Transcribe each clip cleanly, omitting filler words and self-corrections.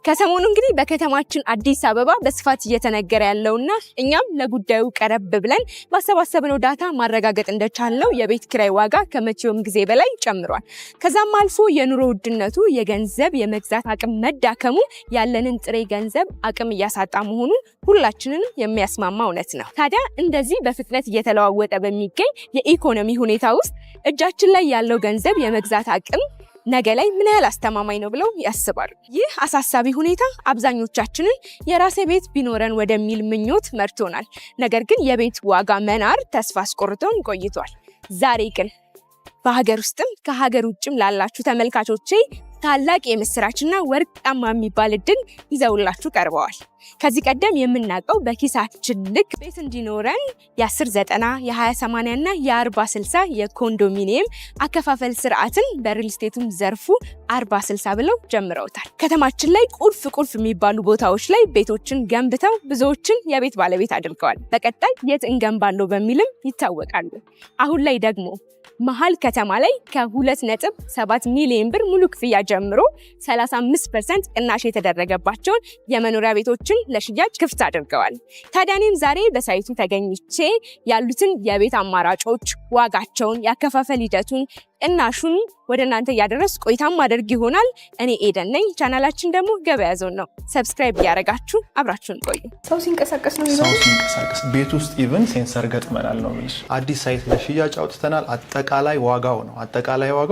ከሰሞኑ እንግዲህ በከተማችን አዲስ አበባ በስፋት እየተነገረ ያለውና እኛም ለጉዳዩ ቀረብ ብለን ባሰባሰብነው ዳታ ማረጋገጥ እንደቻለው የቤት ኪራይ ዋጋ ከመቼውም ጊዜ በላይ ጨምሯል። ከዛም አልፎ የኑሮ ውድነቱ የገንዘብ የመግዛት አቅም መዳከሙ ያለንን ጥሬ ገንዘብ አቅም እያሳጣ መሆኑን ሁላችንንም የሚያስማማ እውነት ነው። ታዲያ እንደዚህ በፍጥነት እየተለዋወጠ በሚገኝ የኢኮኖሚ ሁኔታ ውስጥ እጃችን ላይ ያለው ገንዘብ የመግዛት አቅም ነገ ላይ ምን ያህል አስተማማኝ ነው ብለው ያስባሉ? ይህ አሳሳቢ ሁኔታ አብዛኞቻችንን የራሴ ቤት ቢኖረን ወደሚል ምኞት መርቶናል። ነገር ግን የቤት ዋጋ መናር ተስፋ አስቆርጦን ቆይቷል። ዛሬ ግን በሀገር ውስጥም ከሀገር ውጭም ላላችሁ ተመልካቾቼ ታላቅ የምስራችና ወርቃማ የሚባል እድል ይዘውላችሁ ቀርበዋል። ከዚህ ቀደም የምናውቀው በኪሳችን ልክ ቤት እንዲኖረን የ10/90 የ20/80 እና የ40/60 የኮንዶሚኒየም አከፋፈል ስርዓትን በሪል ስቴቱም ዘርፉ 40/60 ብለው ጀምረውታል። ከተማችን ላይ ቁልፍ የሚባሉ ቦታዎች ላይ ቤቶችን ገንብተው ብዙዎችን የቤት ባለቤት አድርገዋል። በቀጣይ የት እንገንባለው በሚልም ይታወቃሉ። አሁን ላይ ደግሞ መሀል ከተማ ላይ ከ2.7 ሚሊዮን ብር ሙሉ ክፍያ ጀምሮ 35% ቅናሽ የተደረገባቸውን የመኖሪያ ቤቶችን ለሽያጭ ክፍት አድርገዋል። ታዲያ እኔም ዛሬ በሳይቱ ተገኝቼ ያሉትን የቤት አማራጮች፣ ዋጋቸውን፣ ያከፋፈል ሂደቱን፣ ቅናሹን ወደ እናንተ እያደረስኩ ቆይታም አድርግ ይሆናል። እኔ ኤደን ነኝ። ቻናላችን ደግሞ ገበያ ዞን ነው። ሰብስክራይብ እያደረጋችሁ አብራችሁን ቆዩ። ሰው ሲንቀሳቀስ ነው ሰው ሲንቀሳቀስ ቤት ውስጥ ኢቭን ሴንሰር ገጥመናል ነው ማለት። አዲስ ሳይት ለሽያጭ አውጥተናል። አጠቃላይ ዋጋው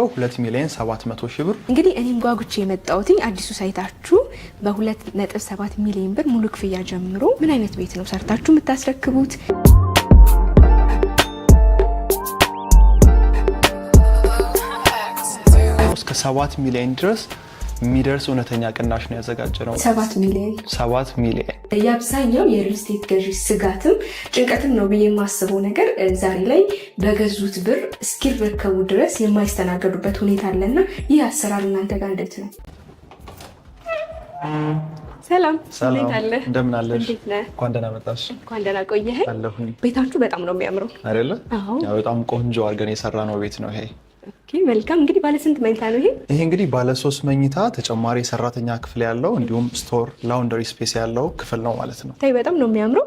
2,700,000 ብር። እንግዲህ እኔም ጓጉቼ የመጣሁት አዲሱ ሳይታችሁ በ2.7 ሚሊዮን ብር ሙሉ ክፍያ ጀምሮ ምን አይነት ቤት ነው ሰርታችሁ የምታስረክቡት? እስከ 7 ሚሊዮን ድረስ የሚደርስ እውነተኛ ቅናሽ ነው ያዘጋጀነው። 7 ሚሊዮን የአብዛኛው የሪል ስቴት ገዢ ስጋትም ጭንቀትም ነው ብዬ የማስበው ነገር ዛሬ ላይ በገዙት ብር እስኪረከቡ ድረስ የማይስተናገዱበት ሁኔታ አለና ይህ አሰራር እናንተ ጋር እንዴት ነው? ሰላም እንደምን አለሽ? እንኳን ደህና መጣሽ። እንኳን ደህና ቆየህ። አለሁኝ። ቤታችሁ በጣም ነው የሚያምረው አይደለ? ያው በጣም ቆንጆ አድርገን የሰራነው ቤት ነው ይሄ። መልካም። እንግዲህ ባለ ስንት መኝታ ነው ይሄ? ይሄ እንግዲህ ባለ 3 መኝታ ተጨማሪ ሰራተኛ ክፍል ያለው እንዲሁም ስቶር ላውንደሪ ስፔስ ያለው ክፍል ነው ማለት ነው። ታይ በጣም ነው የሚያምረው።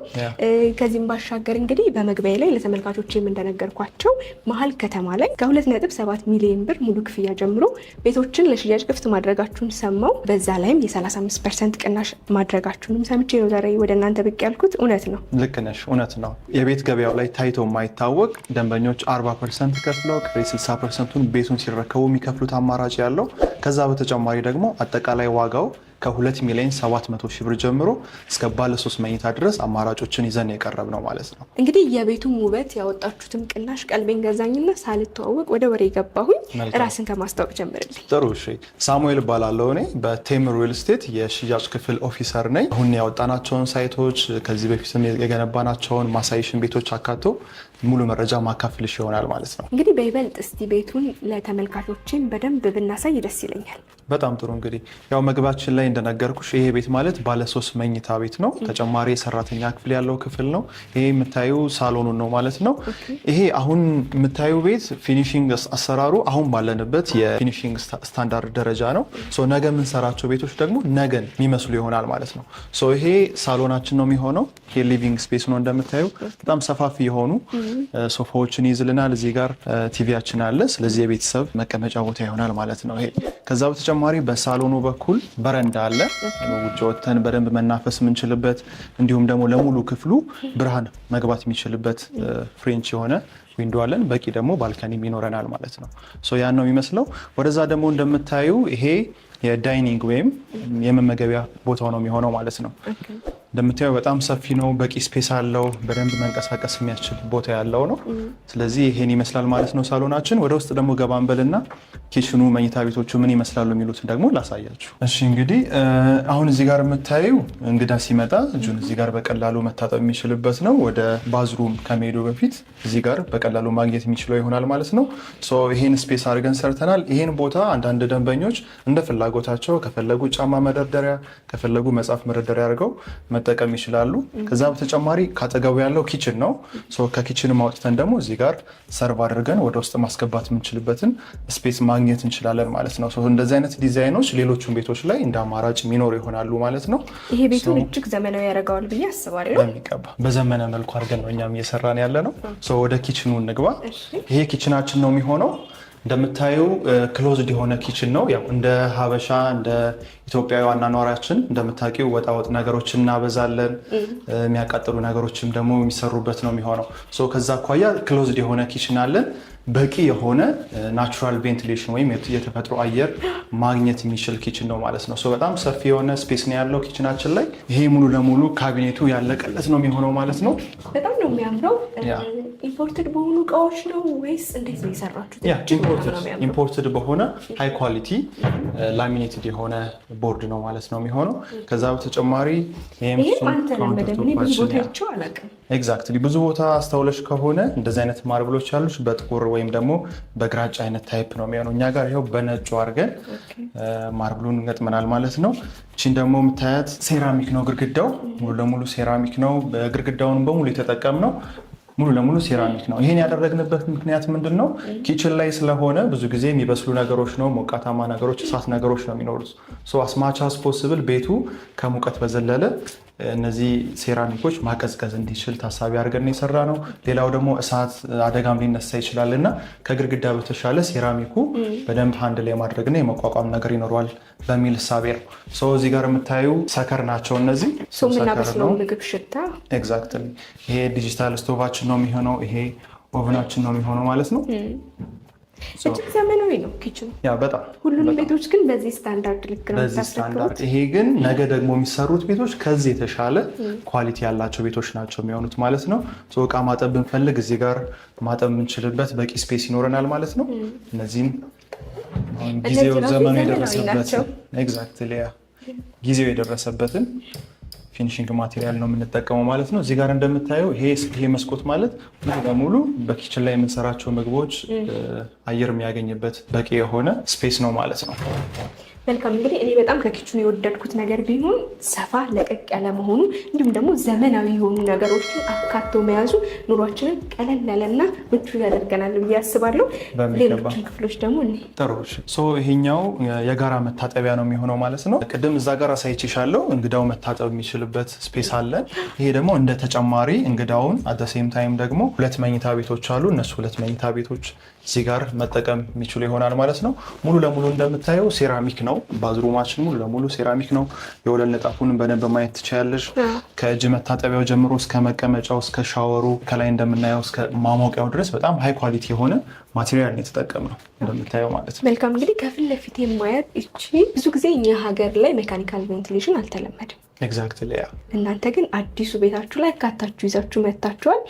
ከዚህም ባሻገር እንግዲህ በመግቢያ ላይ ለተመልካቾችም እንደነገርኳቸው መሀል ከተማ ላይ ከ2.7 ሚሊዮን ብር ሙሉ ክፍያ ጀምሮ ቤቶችን ለሽያጭ ክፍት ማድረጋችሁን ሰማው። በዛ ላይም የ35% ቅናሽ ማድረጋችሁንም ሰምቼ ነው ዛሬ ወደ እናንተ ብቅ ያልኩት። እውነት ነው? ልክ ነሽ፣ እውነት ነው። የቤት ገበያው ላይ ታይቶ የማይታወቅ ደንበኞች 40% ከፍለው ቀሪ 60% ቤቱን ሲረከቡ የሚከፍሉት አማራጭ ያለው። ከዛ በተጨማሪ ደግሞ አጠቃላይ ዋጋው ከ2,700,000 ብር ጀምሮ እስከ ባለ 3 መኝታ ድረስ አማራጮችን ይዘን የቀረብ ነው ማለት ነው። እንግዲህ የቤቱን ውበት ያወጣችሁትም ቅናሽ ቀልቤን ገዛኝና ሳልተዋወቅ ወደ ወሬ ገባሁኝ። ራስን ከማስታወቅ ጀምርልኝ። ጥሩ እሺ። ሳሙኤል እባላለሁ። እኔ በቴምር ሪል ስቴት የሽያጭ ክፍል ኦፊሰር ነኝ። አሁን ያወጣናቸውን ሳይቶች ከዚህ በፊትም የገነባናቸውን ማሳይሽን ቤቶች አካቶ ሙሉ መረጃ ማካፍልሽ ይሆናል ማለት ነው። እንግዲህ በይበልጥ እስቲ ቤቱን ለተመልካቾችን በደንብ ብናሳይ ደስ ይለኛል። በጣም ጥሩ። እንግዲህ ያው መግባችን ላይ እንደነገርኩሽ ይሄ ቤት ማለት ባለ 3 መኝታ ቤት ነው። ተጨማሪ የሰራተኛ ክፍል ያለው ክፍል ነው። ይሄ የምታዩ ሳሎኑ ነው ማለት ነው። ይሄ አሁን የምታዩ ቤት ፊኒሺንግ አሰራሩ አሁን ባለንበት የፊኒሺንግ ስታንዳርድ ደረጃ ነው። ነገ የምንሰራቸው ቤቶች ደግሞ ነገን የሚመስሉ ይሆናል ማለት ነው። ይሄ ሳሎናችን ነው የሚሆነው። ይሄ ሊቪንግ ስፔስ ነው። እንደምታዩ በጣም ሰፋፊ የሆኑ ሶፋዎችን ይዝልናል። እዚህ ጋር ቲቪያችን አለ። ስለዚህ የቤተሰብ መቀመጫ ቦታ ይሆናል ማለት ነው ይሄ። ከዛ በተጨማሪ በሳሎኑ በኩል በረንዳ አለ። ውጭ ወጥተን በደንብ መናፈስ የምንችልበት እንዲሁም ደግሞ ለሙሉ ክፍሉ ብርሃን መግባት የሚችልበት ፍሬንች የሆነ ዊንዶ አለን። በቂ ደግሞ ባልከኒም ይኖረናል ማለት ነው። ያን ነው የሚመስለው። ወደዛ ደግሞ እንደምታዩ ይሄ የዳይኒንግ ወይም የመመገቢያ ቦታው ነው የሚሆነው ማለት ነው። እንደምታዩ በጣም ሰፊ ነው። በቂ ስፔስ አለው። በደንብ መንቀሳቀስ የሚያስችል ቦታ ያለው ነው። ስለዚህ ይሄን ይመስላል ማለት ነው ሳሎናችን። ወደ ውስጥ ደግሞ ገባ እንበልና ኪችኑ፣ መኝታ ቤቶቹ ምን ይመስላሉ የሚሉትን ደግሞ ላሳያችሁ። እሺ እንግዲህ አሁን እዚህ ጋር የምታዩ እንግዳ ሲመጣ እጁን እዚህ ጋር በቀላሉ መታጠብ የሚችልበት ነው። ወደ ባዝሩም ከመሄዱ በፊት እዚህ ጋር በቀላሉ ማግኘት የሚችለው ይሆናል ማለት ነው። ይሄን ስፔስ አድርገን ሰርተናል። ይሄን ቦታ አንዳንድ ደንበኞች እንደ ፍላጎታቸው ከፈለጉ ጫማ መደርደሪያ፣ ከፈለጉ መጽሐፍ መደርደሪያ አድርገው መጠቀም ይችላሉ። ከዛ በተጨማሪ ካጠገቡ ያለው ኪችን ነው። ከኪችን ማውጥተን ደግሞ እዚህ ጋር ሰርቭ አድርገን ወደ ውስጥ ማስገባት የምንችልበትን ስፔስ ማግኘት እንችላለን ማለት ነው። እንደዚህ አይነት ዲዛይኖች ሌሎቹን ቤቶች ላይ እንደ አማራጭ የሚኖሩ ይሆናሉ ማለት ነው። ይሄ ቤቱን እጅግ ዘመናዊ ያደርገዋል ብዬ አስባለሁ። በሚገባ በዘመነ መልኩ አድርገን ነው እኛም እየሰራን ያለ ነው። ወደ ኪችኑ እንግባ። ይሄ ኪችናችን ነው የሚሆነው። እንደምታዩ ክሎዝድ የሆነ ኪችን ነው። ያው እንደ ሀበሻ እንደ ኢትዮጵያዊ አኗኗራችን እንደምታውቂው ወጣወጥ ነገሮችን እናበዛለን። የሚያቃጥሉ ነገሮችም ደግሞ የሚሰሩበት ነው የሚሆነው። ከዛ አኳያ ክሎዝድ የሆነ ኪችን አለን። በቂ የሆነ ናቹራል ቬንቲሌሽን ወይም የተፈጥሮ አየር ማግኘት የሚችል ኪችን ነው ማለት ነው። በጣም ሰፊ የሆነ ስፔስ ነው ያለው ኪችናችን ላይ። ይሄ ሙሉ ለሙሉ ካቢኔቱ ያለቀለት ነው የሚሆነው ማለት ነው። በጣም ነው የሚያምረው። ኢምፖርትድ በሆኑ እቃዎች ነው ወይስ እንዴት ነው የሰራችሁት? ኢምፖርትድ በሆነ ሃይ ኳሊቲ ላሚኔትድ የሆነ ቦርድ ነው ማለት ነው የሚሆነው። ከዛ በተጨማሪ ኤግዛክትሊ ብዙ ቦታ አስተውለሽ ከሆነ እንደዚህ አይነት ማርብሎች ያሉሽ በጥቁር ወይም ደግሞ በግራጫ አይነት ታይፕ ነው የሚሆነው። እኛ ጋር ይኸው በነጩ አድርገን ማርብሉን እንገጥመናል ማለት ነው። እቺን ደግሞ የምታያት ሴራሚክ ነው ግድግዳው፣ ሙሉ ለሙሉ ሴራሚክ ነው። ግድግዳውን በሙሉ የተጠቀምነው ሙሉ ለሙሉ ሴራሚክ ነው። ይሄን ያደረግንበት ምክንያት ምንድን ነው? ኪችን ላይ ስለሆነ ብዙ ጊዜ የሚበስሉ ነገሮች ነው፣ ሞቃታማ ነገሮች፣ እሳት ነገሮች ነው የሚኖሩት። አስማች አስ ፖስብል ቤቱ ከሙቀት በዘለለ እነዚህ ሴራሚኮች ማቀዝቀዝ እንዲችል ታሳቢ አድርገን የሰራ ነው። ሌላው ደግሞ እሳት አደጋም ሊነሳ ይችላል እና ከግድግዳ በተሻለ ሴራሚኩ በደንብ ሃንድል የማድረግና የመቋቋም ነገር ይኖረዋል በሚል እሳቤ ነው። እዚህ ጋር የምታዩ ሰከር ናቸው። እነዚህ የምናበስለው ምግብ ሽታ ኤግዛክትሊ። ይሄ ዲጂታል ስቶቫችን ነው የሚሆነው። ይሄ ኦቨናችን ነው የሚሆነው ማለት ነው። እጅግ ዘመናዊ ነው ኪችኑ። በጣም ሁሉንም ቤቶች ግን በዚህ ስታንዳርድ ልክ ነው ስታንዳርድ። ይሄ ግን ነገ ደግሞ የሚሰሩት ቤቶች ከዚህ የተሻለ ኳሊቲ ያላቸው ቤቶች ናቸው የሚሆኑት ማለት ነው። እቃ ማጠብ ብንፈልግ እዚህ ጋር ማጠብ የምንችልበት በቂ ስፔስ ይኖረናል ማለት ነው። እነዚህም ጊዜው ዘመኑ የደረሰበትን ኤግዛክትሊ ጊዜው የደረሰበትን ፊኒሽንግ ማቴሪያል ነው የምንጠቀመው ማለት ነው። እዚህ ጋር እንደምታየው ይሄ መስኮት ማለት ሙሉ በሙሉ በኪችን ላይ የምንሰራቸው ምግቦች አየር የሚያገኝበት በቂ የሆነ ስፔስ ነው ማለት ነው። መልካም። እንግዲህ እኔ በጣም ከኪችኑ የወደድኩት ነገር ቢሆን ሰፋ ለቀቅ ያለ መሆኑ፣ እንዲሁም ደግሞ ዘመናዊ የሆኑ ነገሮችን አካቶ መያዙ ኑሯችንን ቀለል ያለና ምቹ ያደርገናል ብዬ አስባለሁ። ሌሎችን ክፍሎች ደግሞ ጥሩ። ይሄኛው የጋራ መታጠቢያ ነው የሚሆነው ማለት ነው። ቅድም እዛ ጋር አሳይቼሻለሁ። እንግዳው መታጠብ የሚችልበት ስፔስ አለ። ይሄ ደግሞ እንደ ተጨማሪ እንግዳውን አደሴም ታይም ደግሞ 2 መኝታ ቤቶች አሉ። እነሱ 2 መኝታ ቤቶች እዚህ ጋር መጠቀም የሚችሉ ይሆናል ማለት ነው። ሙሉ ለሙሉ እንደምታየው ሴራሚክ ነው። ባዝሩማችን ሙሉ ለሙሉ ሴራሚክ ነው። የወለል ንጣፉን በደንብ ማየት ትችያለሽ። ከእጅ መታጠቢያው ጀምሮ እስከ መቀመጫው እስከ ሻወሩ ከላይ እንደምናየው እስከ ማሞቂያው ድረስ በጣም ሃይ ኳሊቲ የሆነ ማቴሪያል ነው የተጠቀምነው እንደምታየው ማለት ነው። መልካም። እንግዲህ ከፊት ለፊት የማያት እቺ ብዙ ጊዜ እኛ ሀገር ላይ ሜካኒካል ቬንቲሌሽን አልተለመደም። ኤግዛክትሊ። እናንተ ግን አዲሱ ቤታችሁ ላይ አካታችሁ ይዛችሁ መጥታችኋል።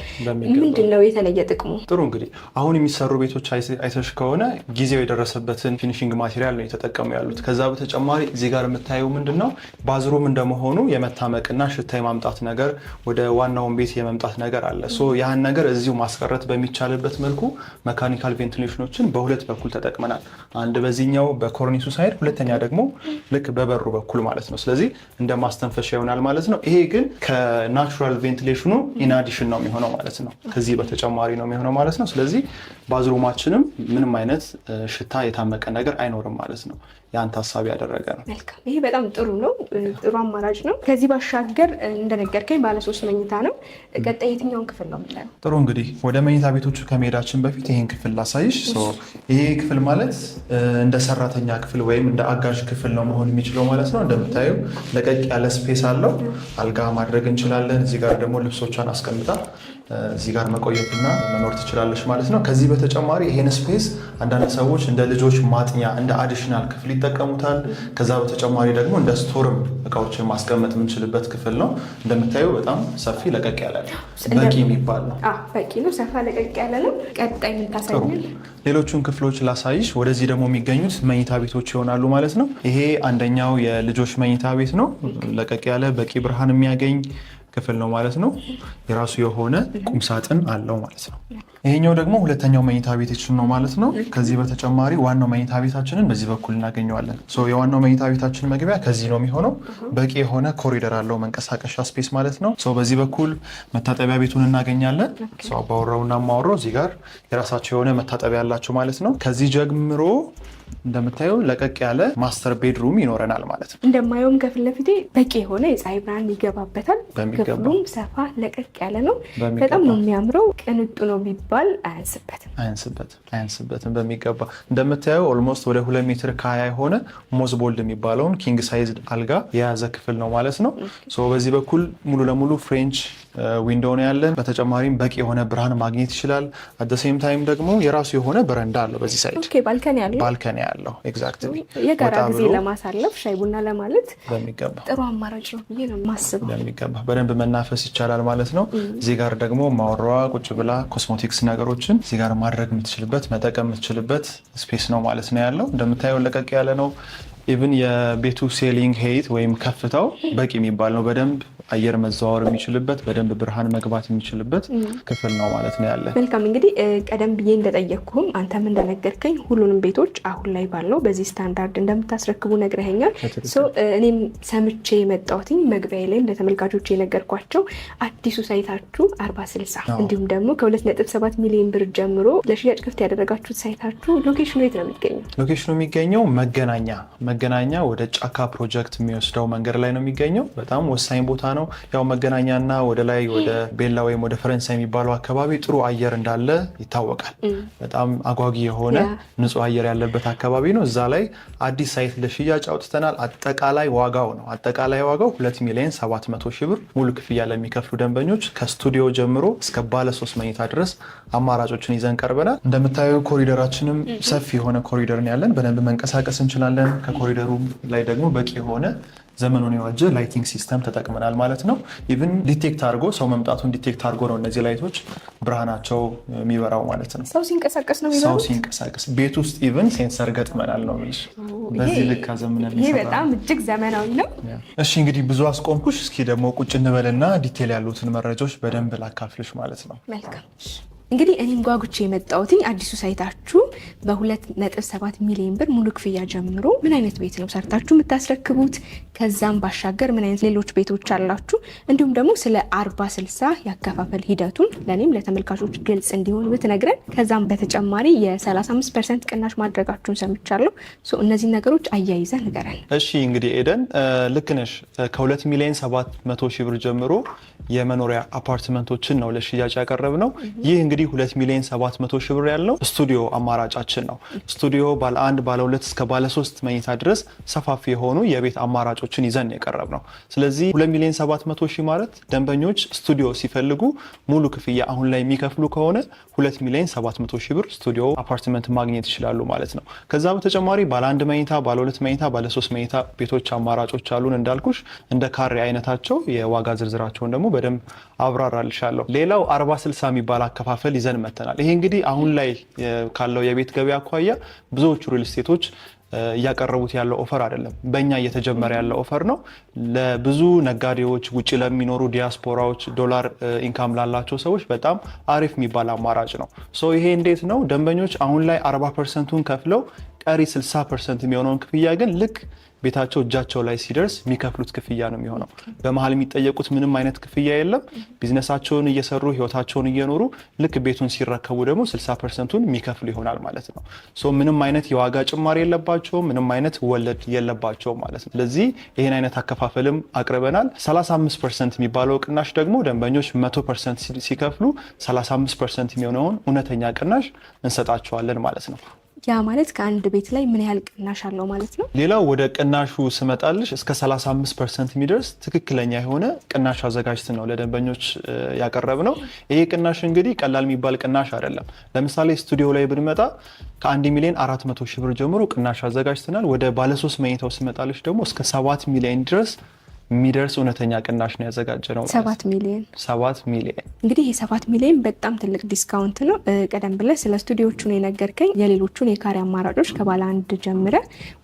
ምንድን ነው የተለየ ጥቅሙ? ጥሩ እንግዲህ አሁን የሚሰሩ ቤቶች አይተሽ ከሆነ ጊዜው የደረሰበትን ፊኒሽንግ ማቴሪያል ነው የተጠቀሙ ያሉት። ከዛ በተጨማሪ እዚህ ጋር የምታየው ምንድን ነው ባዝሩም እንደመሆኑ የመታመቅና ሽታ የማምጣት ነገር ወደ ዋናውን ቤት የመምጣት ነገር አለ። ያን ነገር እዚሁ ማስቀረት በሚቻልበት መልኩ መካኒካል ቬንቲሌሽኖችን በሁለት በኩል ተጠቅመናል። አንድ በዚህኛው በኮርኒሱ ሳይድ፣ ሁለተኛ ደግሞ ልክ በበሩ በኩል ማለት ነው። ስለዚህ እንደ ማስተንፈሻ ይሆናል ማለት ነው። ይሄ ግን ከናቹራል ቬንቲሌሽኑ ኢንአዲሽን ነው የሚሆነው ማለት ነው። ከዚህ በተጨማሪ ነው የሚሆነው ማለት ነው። ስለዚህ ባዝሩማችንም ምንም አይነት ሽታ የታመቀ ነገር አይኖርም ማለት ነው። ያን ታሳቢ ያደረገ ነው። መልካም። ይሄ በጣም ጥሩ ነው። ጥሩ አማራጭ ነው። ከዚህ ባሻገር እንደነገርከኝ ባለ 3 መኝታ ነው። ቀጣይ የትኛውን ክፍል ነው የምናየው? ጥሩ እንግዲህ ወደ መኝታ ቤቶቹ ከመሄዳችን በፊት ይሄን ክፍል ላሳይሽ። ይሄ ክፍል ማለት እንደ ሰራተኛ ክፍል ወይም እንደ አጋዥ ክፍል ነው መሆን የሚችለው ማለት ነው። እንደምታየው ለቀቅ ያለ ስፔስ አለው። አልጋ ማድረግ እንችላለን። እዚህ ጋር ደግሞ ልብሶቿን አስቀምጣ እዚህ ጋር መቆየትና መኖር ትችላለች ማለት ነው። ከዚህ በተጨማሪ ይሄን ስፔስ አንዳንድ ሰዎች እንደ ልጆች ማጥኛ እንደ አዲሽናል ክፍል ይጠቀሙታል። ከዛ በተጨማሪ ደግሞ እንደ ስቶርም እቃዎችን ማስቀመጥ የምንችልበት ክፍል ነው። እንደምታየው በጣም ሰፊ ለቀቅ ያለ ነው። በቂ የሚባል ነው። በቂ ነው። ሰፋ ለቀቅ ያለ ነው። ቀጣይ ምን ታሳያለሽ? ሌሎቹን ክፍሎች ላሳይሽ። ወደዚህ ደግሞ የሚገኙት መኝታ ቤቶች ይሆናሉ ማለት ነው። ይሄ አንደኛው የልጆች መኝታ ቤት ነው። ለቀቅ ያለ በቂ ብርሃን የሚያገኝ ክፍል ነው ማለት ነው። የራሱ የሆነ ቁም ሳጥን አለው ማለት ነው። ይሄኛው ደግሞ ሁለተኛው መኝታ ቤታችን ነው ማለት ነው። ከዚህ በተጨማሪ ዋናው መኝታ ቤታችንን በዚህ በኩል እናገኘዋለን። የዋናው መኝታ ቤታችን መግቢያ ከዚህ ነው የሚሆነው። በቂ የሆነ ኮሪደር አለው፣ መንቀሳቀሻ ስፔስ ማለት ነው። በዚህ በኩል መታጠቢያ ቤቱን እናገኛለን። አባወራውና ማወራው እዚህ ጋር የራሳቸው የሆነ መታጠቢያ ያላቸው ማለት ነው። ከዚህ ጀምሮ እንደምታየው ለቀቅ ያለ ማስተር ቤድሩም ይኖረናል ማለት ነው። እንደማየውም ከፊት ለፊቴ በቂ የሆነ የፀሐይ ብርሃን ይገባበታል። ክፍሉም ሰፋ ለቀቅ ያለ ነው። በጣም ነው የሚያምረው። ቅንጡ ነው ቢባል አያንስበትም በሚገባ። እንደምታየው ኦልሞስት ወደ 2 ሜትር ከ20 የሆነ ሞዝቦልድ የሚባለውን ኪንግ ሳይዝ አልጋ የያዘ ክፍል ነው ማለት ነው። በዚህ በኩል ሙሉ ለሙሉ ፍሬንች ዊንዶው ነው ያለን። በተጨማሪም በቂ የሆነ ብርሃን ማግኘት ይችላል። አት ዘ ሴም ታይም ደግሞ የራሱ የሆነ በረንዳ አለው በዚህ ሳይድ። ኦኬ ባልከኒ ያለው ኤግዛክትሊ የጋራ ጊዜ ለማሳለፍ ሻይ ቡና ለማለት በሚገባ ጥሩ አማራጭ ነው ብዬ ነው የማስበው። በሚገባ በደንብ መናፈስ ይቻላል ማለት ነው። እዚህ ጋር ደግሞ ማወራዋ ቁጭ ብላ ኮስሞቲክስ ነገሮችን እዚህ ጋር ማድረግ የምትችልበት መጠቀም የምትችልበት ስፔስ ነው ማለት ነው ያለው። እንደምታየው ለቀቅ ያለ ነው። ኢቭን የቤቱ ሴሊንግ ሄይት ወይም ከፍታው በቂ የሚባል ነው። በደንብ አየር መዘዋወር የሚችልበት በደንብ ብርሃን መግባት የሚችልበት ክፍል ነው ማለት ነው ያለ። መልካም እንግዲህ ቀደም ብዬ እንደጠየቅኩም አንተም እንደነገርከኝ ሁሉንም ቤቶች አሁን ላይ ባለው በዚህ ስታንዳርድ እንደምታስረክቡ ነግረኸኛል። እኔም ሰምቼ የመጣሁትኝ መግቢያ ላይም ለተመልካቾች የነገርኳቸው አዲሱ ሳይታችሁ 40/60 እንዲሁም ደግሞ ከ2.7 ሚሊዮን ብር ጀምሮ ለሽያጭ ክፍት ያደረጋችሁት ሳይታችሁ ሎኬሽኑ የት ነው የሚገኘው? ሎኬሽኑ የሚገኘው መገናኛ ወደ ጫካ ፕሮጀክት የሚወስደው መንገድ ላይ ነው የሚገኘው። በጣም ወሳኝ ቦታ ነው። ያው መገናኛና ወደ ላይ ወደ ቤላ ወይም ወደ ፈረንሳይ የሚባለው አካባቢ ጥሩ አየር እንዳለ ይታወቃል። በጣም አጓጊ የሆነ ንጹህ አየር ያለበት አካባቢ ነው። እዛ ላይ አዲስ ሳይት ለሽያጭ አውጥተናል። አጠቃላይ ዋጋው 2,700,000 ብር ሙሉ ክፍያ ለሚከፍሉ ደንበኞች ከስቱዲዮ ጀምሮ እስከ ባለ 3 መኝታ ድረስ አማራጮችን ይዘን ቀርበናል። እንደምታየው ኮሪደራችንም ሰፊ የሆነ ኮሪደር ነው ያለን። በደንብ መንቀሳቀስ እንችላለን። ከኮሪደሩ ላይ ደግሞ በቂ የሆነ ዘመኑን የዋጀ ላይቲንግ ሲስተም ተጠቅመናል ማለት ነው። ኢቭን ዲቴክት አድርጎ ሰው መምጣቱን ዲቴክት አድርጎ ነው እነዚህ ላይቶች ብርሃናቸው የሚበራው ማለት ነው። ሰው ሲንቀሳቀስ ነው የሚበራው። ሰው ሲንቀሳቀስ ቤት ውስጥ ኢቭን ሴንሰር ገጥመናል ነው የሚልሽ። በዚህ ልክ አዘምነን ይሄ በጣም እጅግ ዘመናዊ ነው። እሺ እንግዲህ ብዙ አስቆምኩሽ። እስኪ ደግሞ ቁጭ እንበልና ዲቴል ያሉትን መረጃዎች በደንብ ላካፍልሽ ማለት ነው። መልካም እንግዲህ እኔም ጓጉቼ የመጣሁትኝ አዲሱ ሳይታችሁ በ2.7 ሚሊዮን ብር ሙሉ ክፍያ ጀምሮ ምን አይነት ቤት ነው ሰርታችሁ የምታስረክቡት? ከዛም ባሻገር ምን አይነት ሌሎች ቤቶች አላችሁ? እንዲሁም ደግሞ ስለ 40/60 ያከፋፈል ሂደቱን ለእኔም ለተመልካቾች ግልጽ እንዲሆን ብትነግረን። ከዛም በተጨማሪ የ35% ቅናሽ ማድረጋችሁን ሰምቻለሁ። እነዚህ ነገሮች አያይዘ ንገረን። እሺ እንግዲህ ኤደን ልክ ነሽ። ከ2,700,000 ብር ጀምሮ የመኖሪያ አፓርትመንቶችን ነው ለሽያጭ ያቀረብ ነው። ይህ እንግዲህ 2,700,000 ብር ያለው ስቱዲዮ አማራጫችን ነው። ስቱዲዮ ባለ 1 ባለ 2 እስከ ባለ 3 መኝታ ድረስ ሰፋፊ የሆኑ የቤት አማራጮችን ይዘን የቀረብ ነው። ስለዚህ 2,700,000 ማለት ደንበኞች ስቱዲዮ ሲፈልጉ ሙሉ ክፍያ አሁን ላይ የሚከፍሉ ከሆነ 2,700,000 ብር ስቱዲዮ አፓርትመንት ማግኘት ይችላሉ ማለት ነው። ከዛ በተጨማሪ ባለ 1 መኝታ፣ ባለ 2 መኝታ፣ ባለ 3 መኝታ ቤቶች አማራጮች አሉን። እንዳልኩሽ እንደ ካሬ አይነታቸው የዋጋ ዝርዝራቸውን ደግሞ በደንብ አብራራልሻለሁ። ሌላው 40/60 የሚባል አከፋፈል ይዘን መተናል። ይሄ እንግዲህ አሁን ላይ ካለው የቤት ገበያ አኳያ ብዙዎቹ ሪል ስቴቶች እያቀረቡት ያለው ኦፈር አይደለም። በእኛ እየተጀመረ ያለው ኦፈር ነው። ለብዙ ነጋዴዎች፣ ውጭ ለሚኖሩ ዲያስፖራዎች፣ ዶላር ኢንካም ላላቸው ሰዎች በጣም አሪፍ የሚባል አማራጭ ነው። ይሄ እንዴት ነው? ደንበኞች አሁን ላይ 40%ን ከፍለው ቀሪ 60% የሚሆነውን ክፍያ ግን ልክ ቤታቸው እጃቸው ላይ ሲደርስ የሚከፍሉት ክፍያ ነው የሚሆነው። በመሀል የሚጠየቁት ምንም አይነት ክፍያ የለም። ቢዝነሳቸውን እየሰሩ ህይወታቸውን እየኖሩ ልክ ቤቱን ሲረከቡ ደግሞ 60%ን የሚከፍሉ ይሆናል ማለት ነው። ምንም አይነት የዋጋ ጭማሪ የለባቸውም፣ ምንም አይነት ወለድ የለባቸውም ማለት ነው። ስለዚህ ይህን አይነት አከፋፈልም አቅርበናል። 35% የሚባለው ቅናሽ ደግሞ ደንበኞች 100% ሲከፍሉ 35% የሚሆነውን እውነተኛ ቅናሽ እንሰጣቸዋለን ማለት ነው። ያ ማለት ከአንድ ቤት ላይ ምን ያህል ቅናሽ አለው ማለት ነው? ሌላው ወደ ቅናሹ ስመጣልሽ እስከ 35% የሚደርስ ትክክለኛ የሆነ ቅናሽ አዘጋጅተን ነው ለደንበኞች ያቀረብ ነው። ይሄ ቅናሽ እንግዲህ ቀላል የሚባል ቅናሽ አይደለም። ለምሳሌ ስቱዲዮ ላይ ብንመጣ ከ1,400,000 ብር ጀምሮ ቅናሽ አዘጋጅተናል። ወደ ባለ 3 መኝታው ስመጣልሽ ደግሞ እስከ 7 ሚሊዮን ድረስ የሚደርስ እውነተኛ ቅናሽ ነው ያዘጋጀነው። 7 ሚሊዮን 7 ሚሊዮን እንግዲህ የ7 ሚሊዮን በጣም ትልቅ ዲስካውንት ነው። ቀደም ብለህ ስለ ስቱዲዮቹ ነው የነገርከኝ። የሌሎቹን የካሬ አማራጮች ከባለ አንድ ጀምረ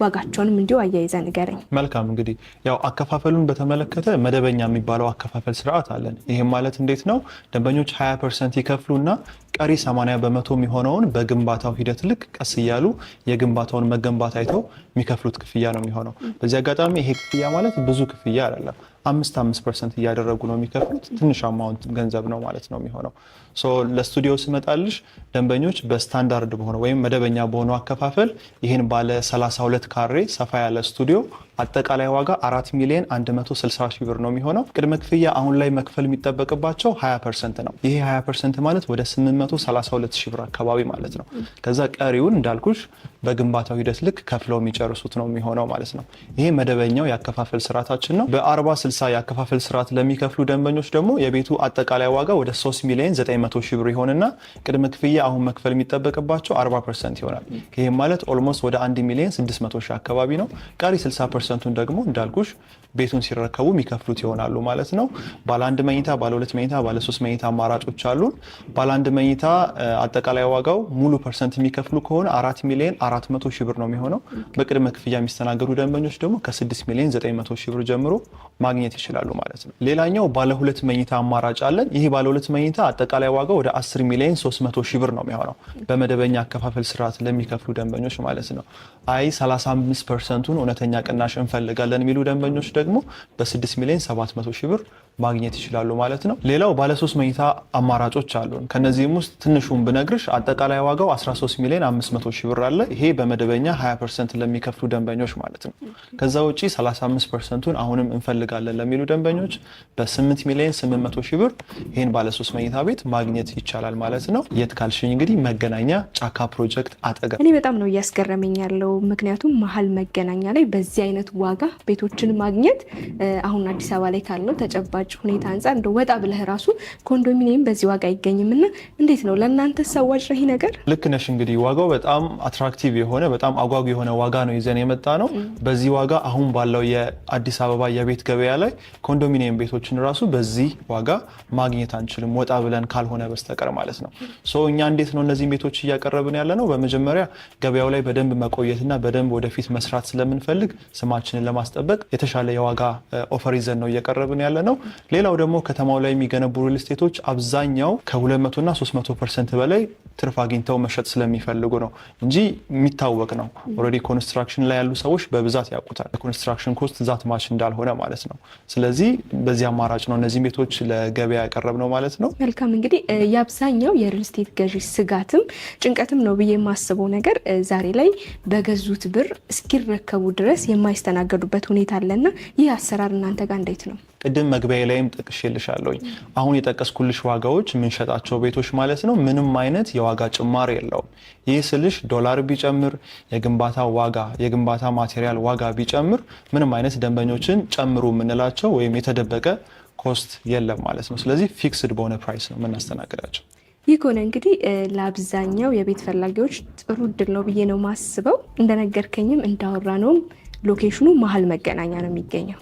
ዋጋቸውንም እንዲሁ አያይዘ ንገረኝ። መልካም እንግዲህ ያው አከፋፈሉን በተመለከተ መደበኛ የሚባለው አከፋፈል ስርዓት አለን። ይህም ማለት እንዴት ነው? ደንበኞች 20% ይከፍሉና ቀሪ 80% የሚሆነውን በግንባታው ሂደት ልክ ቀስ እያሉ የግንባታውን መገንባት አይተው የሚከፍሉት ክፍያ ነው የሚሆነው። በዚህ አጋጣሚ ይሄ ክፍያ ማለት ብዙ ክፍያ አይደለም። 5% እያደረጉ ነው የሚከፍሉት። ትንሽ አማውንት ገንዘብ ነው ማለት ነው የሚሆነው። ለስቱዲዮ ስመጣልሽ ደንበኞች በስታንዳርድ በሆነ ወይም መደበኛ በሆነው አከፋፈል ይህን ባለ 32 ካሬ ሰፋ ያለ ስቱዲዮ አጠቃላይ ዋጋ 4 ሚሊዮን 160 ሺህ ብር ነው የሚሆነው። ቅድመ ክፍያ አሁን ላይ መክፈል የሚጠበቅባቸው 20% ነው። ይሄ 20% ማለት ወደ 832 ሺህ ብር አካባቢ ማለት ነው። ከዛ ቀሪውን እንዳልኩሽ በግንባታው ሂደት ልክ ከፍለው የሚጨርሱት ነው የሚሆነው ማለት ነው። ይሄ መደበኛው የአከፋፈል ስርዓታችን ነው። በ40/60 የአከፋፈል ስርዓት ለሚከፍሉ ደንበኞች ደግሞ የቤቱ አጠቃላይ ዋጋ ወደ 3 ሚሊዮን 900 ሺህ ብር ይሆንና ቅድመ ክፍያ አሁን መክፈል የሚጠበቅባቸው 40% ይሆናል። ይሄም ማለት ኦልሞስት ወደ 1 ሚሊዮን 600 ሺህ አካባቢ ነው። ቀሪ 60%ቱን ደግሞ እንዳልኩሽ ቤቱን ሲረከቡ የሚከፍሉት ይሆናሉ ማለት ነው። ባለ 1 መኝታ፣ ባለ 2 መኝታ፣ ባለ 3 መኝታ አማራጮች አሉን። ባለ 1 መኝታ አጠቃላይ ዋጋው ሙሉ ፐርሰንት የሚከፍሉ ከሆነ 4 ሚሊዮን 400 ሺህ ብር ነው የሚሆነው። በቅድመ ክፍያ የሚስተናገዱ ደንበኞች ደግሞ ከ6 ሚሊዮን 900 ሺህ ብር ጀምሮ ማግኘት ይችላሉ ማለት ነው። ሌላኛው ባለ 2 መኝታ አማራጭ አለን። ይህ ባለ 2 መኝታ አጠቃላይ ዋጋው ወደ 10 ሚሊዮን 300 ሺህ ብር ነው የሚሆነው በመደበኛ አከፋፈል ስርዓት ለሚከፍሉ ደንበኞች ማለት ነው። 35%ቱን እውነተኛ ቅናሽ እንፈልጋለን የሚሉ ደንበኞች ደግሞ በ6 ሚሊዮን 700 ሺህ ብር ማግኘት ይችላሉ ማለት ነው። ሌላው ባለ 3 መኝታ አማራጮች አሉን። ከነዚህም ውስጥ ትንሹን ብነግርሽ አጠቃላይ ዋጋው 13 ሚሊዮን 500 ሺህ ብር አለ። ይሄ በመደበኛ 20% ለሚከፍሉ ደንበኞች ማለት ነው። ከዛ ውጪ 35%ቱን አሁንም እንፈልጋለን ለሚሉ ደንበኞች በ8 ሚሊዮን 800 ሺህ ብር ይሄን ባለ 3 መኝታ ቤት ማግኘት ይቻላል ማለት ነው። የት ካልሽኝ እንግዲህ መገናኛ ጫካ ፕሮጀክት አጠገብ። እኔ በጣም ነው እያስገረመኝ ያለው፣ ምክንያቱም መሀል መገናኛ ላይ በዚህ አይነት ዋጋ ቤቶችን ማግኘት አሁን አዲስ አበባ ላይ ካለው ተጨባጭ ሁኔታ አንጻር እንደ ወጣ ብለህ ራሱ ኮንዶሚኒየም በዚህ ዋጋ አይገኝምና እንዴት ነው ለእናንተ ሰዋጭ ነው ይሄ ነገር? ልክ ነሽ። እንግዲህ ዋጋው በጣም አትራክቲቭ የሆነ በጣም አጓጊ የሆነ ዋጋ ነው ይዘን የመጣ ነው። በዚህ ዋጋ አሁን ባለው የአዲስ አበባ የቤት ገበያ ላይ ኮንዶሚኒየም ቤቶችን ራሱ በዚህ ዋጋ ማግኘት አንችልም ወጣ ብለን ካልሆነ በስተቀር ማለት ነው። እኛ እንዴት ነው እነዚህ ቤቶች እያቀረብን ያለ ነው? በመጀመሪያ ገበያው ላይ በደንብ መቆየትና በደንብ ወደፊት መስራት ስለምንፈልግ ስማችንን ለማስጠበቅ የተሻለ የዋጋ ኦፈር ይዘን ነው እየቀረብን ያለ ነው። ሌላው ደግሞ ከተማው ላይ የሚገነቡ ሪል ስቴቶች አብዛኛው ከ200 እና 300% በላይ ትርፍ አግኝተው መሸጥ ስለሚፈልጉ ነው እንጂ የሚታወቅ ነው። ኦልሬዲ ኮንስትራክሽን ላይ ያሉ ሰዎች በብዛት ያውቁታል ኮንስትራክሽን ኮስት ዛት ማች እንዳልሆነ ማለት ነው። ስለዚህ በዚህ አማራጭ ነው እነዚህ ቤቶች ለገበያ ያቀረብ ነው ማለት ነው። መልካም እንግዲህ የአብዛኛው የሪል ስቴት ገዢ ስጋትም ጭንቀትም ነው ብዬ የማስበው ነገር ዛሬ ላይ በገዙት ብር እስኪረከቡ ድረስ የማይስተናገዱበት ሁኔታ አለና ይህ አሰራር እናንተ ጋር እንዴት ነው? ቅድም መግቢያ ላይም ጠቅሼልሻለሁ። አሁን የጠቀስኩልሽ ዋጋዎች የምንሸጣቸው ቤቶች ማለት ነው ምንም አይነት የዋጋ ጭማሪ የለውም። ይህ ስልሽ ዶላር ቢጨምር የግንባታ ዋጋ የግንባታ ማቴሪያል ዋጋ ቢጨምር ምንም አይነት ደንበኞችን ጨምሩ የምንላቸው ወይም የተደበቀ ኮስት የለም ማለት ነው። ስለዚህ ፊክስድ በሆነ ፕራይስ ነው የምናስተናግዳቸው። ይህ ከሆነ እንግዲህ ለአብዛኛው የቤት ፈላጊዎች ጥሩ እድል ነው ብዬ ነው ማስበው። እንደነገርከኝም እንዳወራ ነውም ሎኬሽኑ መሀል መገናኛ ነው የሚገኘው።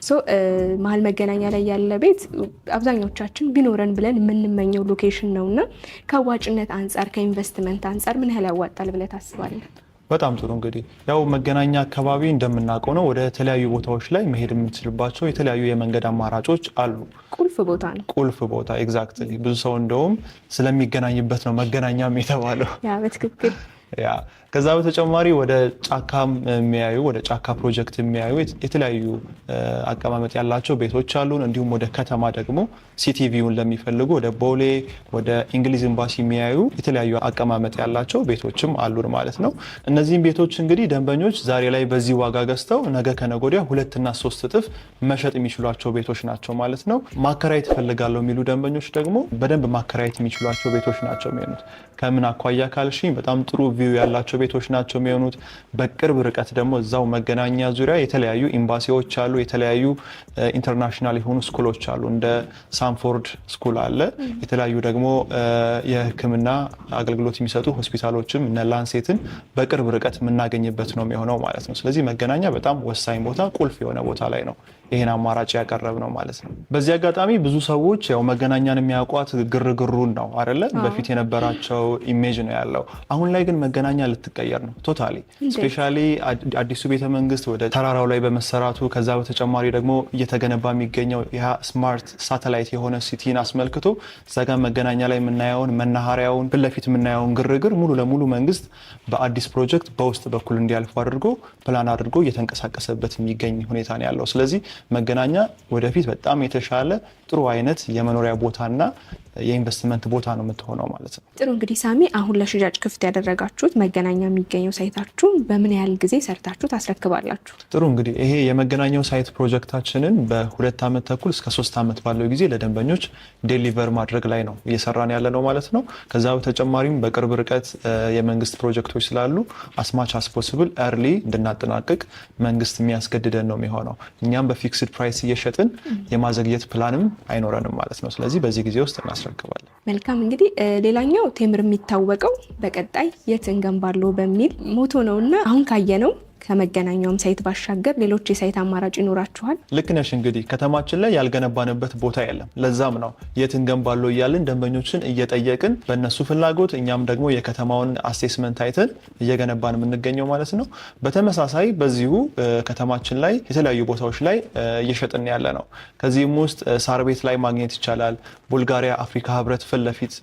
መሀል መገናኛ ላይ ያለ ቤት አብዛኞቻችን ቢኖረን ብለን የምንመኘው ሎኬሽን ነው እና ከአዋጭነት አንጻር ከኢንቨስትመንት አንጻር ምን ያህል ያዋጣል ብለህ ታስባለህ? በጣም ጥሩ። እንግዲህ ያው መገናኛ አካባቢ እንደምናውቀው ነው ወደ ተለያዩ ቦታዎች ላይ መሄድ የምንችልባቸው የተለያዩ የመንገድ አማራጮች አሉ። ቁልፍ ቦታ ነው። ቁልፍ ቦታ ኤግዛክትሊ። ብዙ ሰው እንደውም ስለሚገናኝበት ነው መገናኛም የተባለው። ያ በትክክል ያ። ከዛ በተጨማሪ ወደ ጫካም የሚያዩ ወደ ጫካ ፕሮጀክት የሚያዩ የተለያዩ አቀማመጥ ያላቸው ቤቶች አሉን። እንዲሁም ወደ ከተማ ደግሞ ሲቲቪውን ለሚፈልጉ ወደ ቦሌ ወደ እንግሊዝ ኤምባሲ የሚያዩ የተለያዩ አቀማመጥ ያላቸው ቤቶችም አሉን ማለት ነው። እነዚህም ቤቶች እንግዲህ ደንበኞች ዛሬ ላይ በዚህ ዋጋ ገዝተው ነገ ከነገ ወዲያ 2 እና 3 እጥፍ መሸጥ የሚችሏቸው ቤቶች ናቸው ማለት ነው። ማከራየት እፈልጋለሁ የሚሉ ደንበኞች ደግሞ በደንብ ማከራየት የሚችሏቸው ቤቶች ናቸው የሚሆኑት። ከምን አኳያ ካልሽኝ በጣም ጥሩ ቪው ያላቸው ቤቶች ናቸው የሚሆኑት። በቅርብ ርቀት ደግሞ እዛው መገናኛ ዙሪያ የተለያዩ ኤምባሲዎች አሉ፣ የተለያዩ ኢንተርናሽናል የሆኑ ስኩሎች አሉ። እንደ ሳንፎርድ ስኩል አለ። የተለያዩ ደግሞ የሕክምና አገልግሎት የሚሰጡ ሆስፒታሎችም እነ ላንሴትን በቅርብ ርቀት የምናገኝበት ነው የሚሆነው ማለት ነው። ስለዚህ መገናኛ በጣም ወሳኝ ቦታ፣ ቁልፍ የሆነ ቦታ ላይ ነው ይሄን አማራጭ ያቀረብ ነው ማለት ነው። በዚህ አጋጣሚ ብዙ ሰዎች ያው መገናኛን የሚያውቋት ግርግሩን ነው አይደለ? በፊት የነበራቸው ኢሜጅ ነው ያለው። አሁን ላይ ግን መገናኛ ልትቀየር ነው ቶታሊ። ስፔሻሊ አዲሱ ቤተመንግስት ወደ ተራራው ላይ በመሰራቱ ከዛ በተጨማሪ ደግሞ እየተገነባ የሚገኘው ያ ስማርት ሳተላይት የሆነ ሲቲን አስመልክቶ እዛ ጋር መገናኛ ላይ የምናየውን መናኸሪያውን ፊት ለፊት የምናየውን ግርግር ሙሉ ለሙሉ መንግስት በአዲስ ፕሮጀክት በውስጥ በኩል እንዲያልፉ አድርጎ ፕላን አድርጎ እየተንቀሳቀሰበት የሚገኝ ሁኔታ ነው ያለው። ስለዚህ መገናኛ ወደፊት በጣም የተሻለ ጥሩ አይነት የመኖሪያ ቦታና የኢንቨስትመንት ቦታ ነው የምትሆነው ማለት ነው። ጥሩ እንግዲህ ሳሚ፣ አሁን ለሽያጭ ክፍት ያደረጋችሁት መገናኛ የሚገኘው ሳይታችሁ በምን ያህል ጊዜ ሰርታችሁ ታስረክባላችሁ? ጥሩ እንግዲህ ይሄ የመገናኛው ሳይት ፕሮጀክታችንን በ2 ዓመት ተኩል እስከ 3 ዓመት ባለው ጊዜ ለደንበኞች ዴሊቨር ማድረግ ላይ ነው እየሰራን ያለ ነው ማለት ነው። ከዛ በተጨማሪም በቅርብ ርቀት የመንግስት ፕሮጀክቶች ስላሉ አስማች አስፖስብል ኤርሊ እንድናጠናቅቅ መንግስት የሚያስገድደን ነው የሚሆነው። እኛም በፊክስድ ፕራይስ እየሸጥን የማዘግየት ፕላንም አይኖረንም ማለት ነው። ስለዚህ በዚህ ጊዜ ውስጥ እናስረክባለን። መልካም እንግዲህ ሌላኛው ቴምር የሚታወቀው በቀጣይ የት እንገንባለን በሚል ሞቶ ነውና አሁን ካየነው ከመገናኛውም ሳይት ባሻገር ሌሎች የሳይት አማራጭ ይኖራችኋል? ልክ ነሽ። እንግዲህ ከተማችን ላይ ያልገነባንበት ቦታ የለም። ለዛም ነው የት እንገንባለን እያልን ደንበኞችን እየጠየቅን በእነሱ ፍላጎት እኛም ደግሞ የከተማውን አሴስመንት አይተን እየገነባን የምንገኘው ማለት ነው። በተመሳሳይ በዚሁ ከተማችን ላይ የተለያዩ ቦታዎች ላይ እየሸጥን ያለ ነው። ከዚህም ውስጥ ሳር ቤት ላይ ማግኘት ይቻላል። ቡልጋሪያ አፍሪካ ህብረት ፊት ለፊት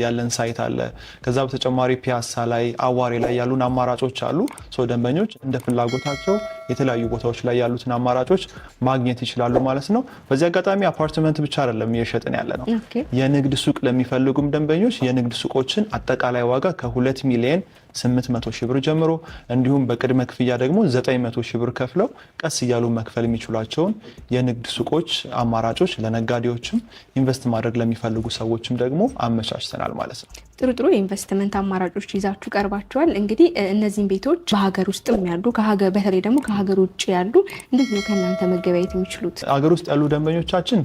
ያለን ሳይት አለ። ከዛ በተጨማሪ ፒያሳ ላይ፣ አዋሬ ላይ ያሉን አማራጮች አሉ። ደንበኞች እንደ ፍላጎታቸው የተለያዩ ቦታዎች ላይ ያሉትን አማራጮች ማግኘት ይችላሉ ማለት ነው። በዚህ አጋጣሚ አፓርትመንት ብቻ አይደለም እየሸጥን ያለ ነው። የንግድ ሱቅ ለሚፈልጉም ደንበኞች የንግድ ሱቆችን አጠቃላይ ዋጋ ከ2 ሚሊዮን 800 ሺህ ብር ጀምሮ እንዲሁም በቅድመ ክፍያ ደግሞ 900 ሺህ ብር ከፍለው ቀስ እያሉ መክፈል የሚችሏቸውን የንግድ ሱቆች አማራጮች ለነጋዴዎችም ኢንቨስት ማድረግ ለሚፈልጉ ሰዎችም ደግሞ አመቻችተናል ማለት ነው። ጥሩ ጥሩ የኢንቨስትመንት አማራጮች ይዛችሁ ቀርባችኋል። እንግዲህ እነዚህን ቤቶች በሀገር ውስጥም ያሉ በተለይ ደግሞ ከሀገር ውጭ ያሉ እንዴት ነው ከእናንተ መገበያየት የሚችሉት? ሀገር ውስጥ ያሉ ደንበኞቻችን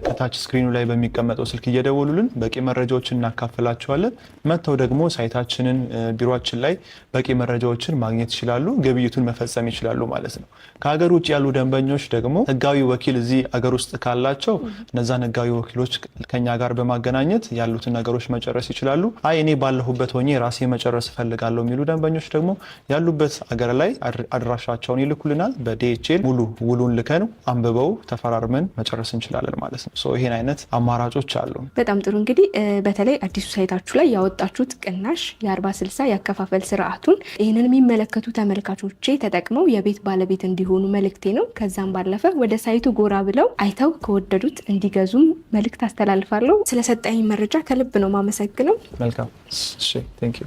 ከታች ስክሪኑ ላይ በሚቀመጠው ስልክ እየደወሉልን በቂ መረጃዎችን እናካፍላቸዋለን። መጥተው ደግሞ ሳይታችንን ቢሮችን ላይ በቂ መረጃዎችን ማግኘት ይችላሉ፣ ግብይቱን መፈጸም ይችላሉ ማለት ነው። ከሀገር ውጭ ያሉ ደንበኞች ደግሞ ህጋዊ ወኪል እዚህ ሀገር ውስጥ ካላቸው እነዛን ህጋዊ ወኪሎች ከኛ ጋር በማገናኘት ያሉትን ነገሮች መጨረስ ይችላሉ። አይ እኔ ባለሁበት ሆኜ ራሴ መጨረስ እፈልጋለሁ የሚሉ ደንበኞች ደግሞ ያሉበት ሀገር ላይ አድራሻቸውን ይልኩልናል። በዲኤችኤል ሙሉ ውሉን ልከን አንብበው ተፈራርመን መጨረስ እንችላለን ማለት ነው። ይሄን አይነት አማራጮች አሉ። በጣም ጥሩ እንግዲህ በተለይ አዲሱ ሳይታችሁ ላይ ያወጣችሁት ቅናሽ የ40/60 ያከፋፈል ስርዓቱን ይህንን የሚመለከቱ ተመልካቾቼ ተጠቅመው የቤት ባለቤት እንዲሆኑ መልእክቴ ነው። ከዛም ባለፈ ወደ ሳይቱ ጎራ ብለው አይተው ከወደዱት እንዲገዙም መልእክት አስተላልፋለሁ። ስለሰጠኝ መረጃ ከልብ ነው ማመሰግነው። መልካም። እሺ፣ ቴንክ ዩ።